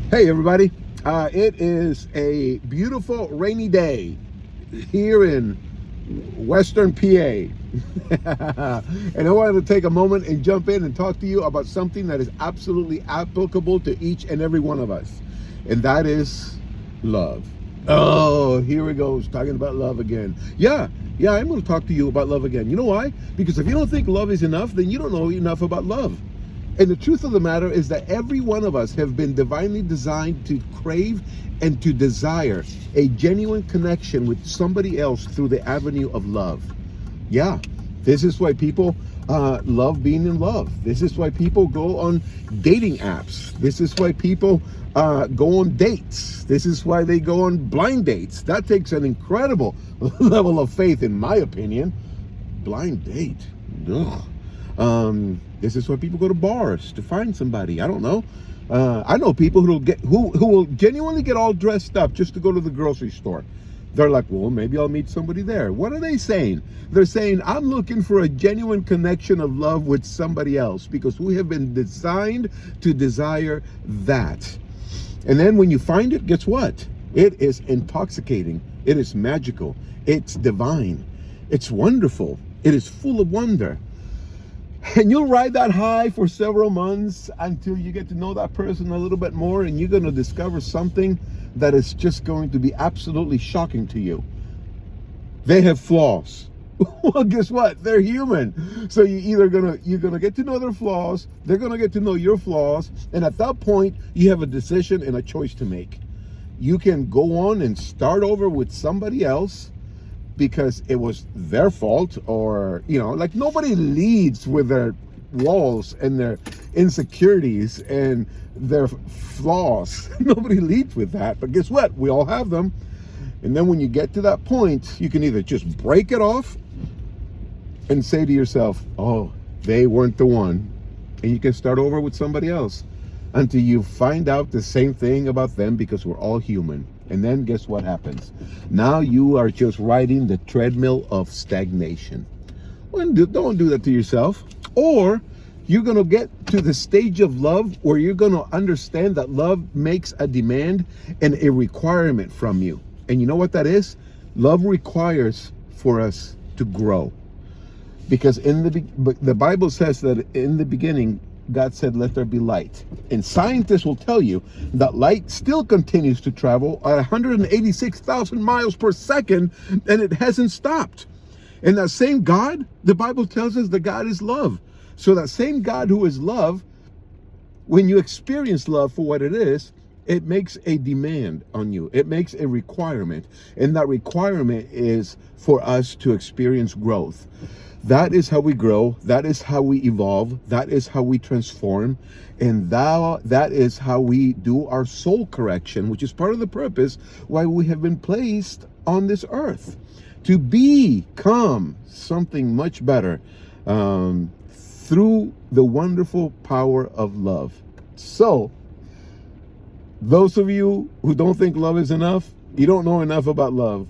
Hey everybody, it is a beautiful rainy day here in Western PA. And I wanted to take a moment and jump in and talk to you about something that is absolutely applicable to each and every one of us. And that is love. Oh, here we go, talking about love again. Yeah, I'm going to talk to you about love again. You know why? Because if you don't think love is enough, then you don't know enough about love. And the truth of the matter is that every one of us have been divinely designed to crave and to desire a genuine connection with somebody else through the avenue of love. Yeah, this is why people love being in love. This is why people go on dating apps. This is why people go on dates. This is why they go on blind dates. That takes an incredible level of faith, in my opinion. Blind date. Ugh. This is why people go to bars to find somebody. I don't know. I know people who will genuinely get all dressed up just to go to the grocery store. They're like, well, maybe I'll meet somebody there. What are they saying? They're saying, I'm looking for a genuine connection of love with somebody else, because we have been designed to desire that. And then when you find it, guess what? It is intoxicating. It is magical. It's divine. It's wonderful. It is full of wonder. And you'll ride that high for several months until you get to know that person a little bit more, and you're going to discover something that is just going to be absolutely shocking to you. They have flaws. Well, guess what? They're human. So you're gonna get to know their flaws, they're gonna get to know your flaws, and at that point you have a decision and a choice to make. You can go on and start over with somebody else because it was their fault, or like, nobody leads with their walls and their insecurities and their flaws. Nobody leads with that. But guess what? We all have them. And then when you get to that point, you can either just break it off and say to yourself, oh, they weren't the one, and you can start over with somebody else until you find out the same thing about them, because we're all human. And then guess what happens? Now you are just riding the treadmill of stagnation. Well, don't do that to yourself. Or you're going to get to the stage of love where you're going to understand that love makes a demand and a requirement from you. And you know what that is? Love requires for us to grow. Because the Bible says that in the beginning, God said, let there be light. And scientists will tell you that light still continues to travel at 186,000 miles per second, and it hasn't stopped. And that same God, the Bible tells us that God is love. So that same God who is love, when you experience love for what it is, it makes a demand on you. It makes a requirement. And that requirement is for us to experience growth. That is how we grow. That is how we evolve. That is how we transform. And that is how we do our soul correction, which is part of the purpose why we have been placed on this earth, to become something much better through the wonderful power of love. So, those of you who don't think love is enough, you don't know enough about love.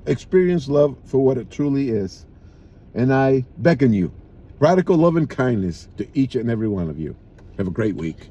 Experience love for what it truly is. And I beckon you, radical love and kindness to each and every one of you. Have a great week.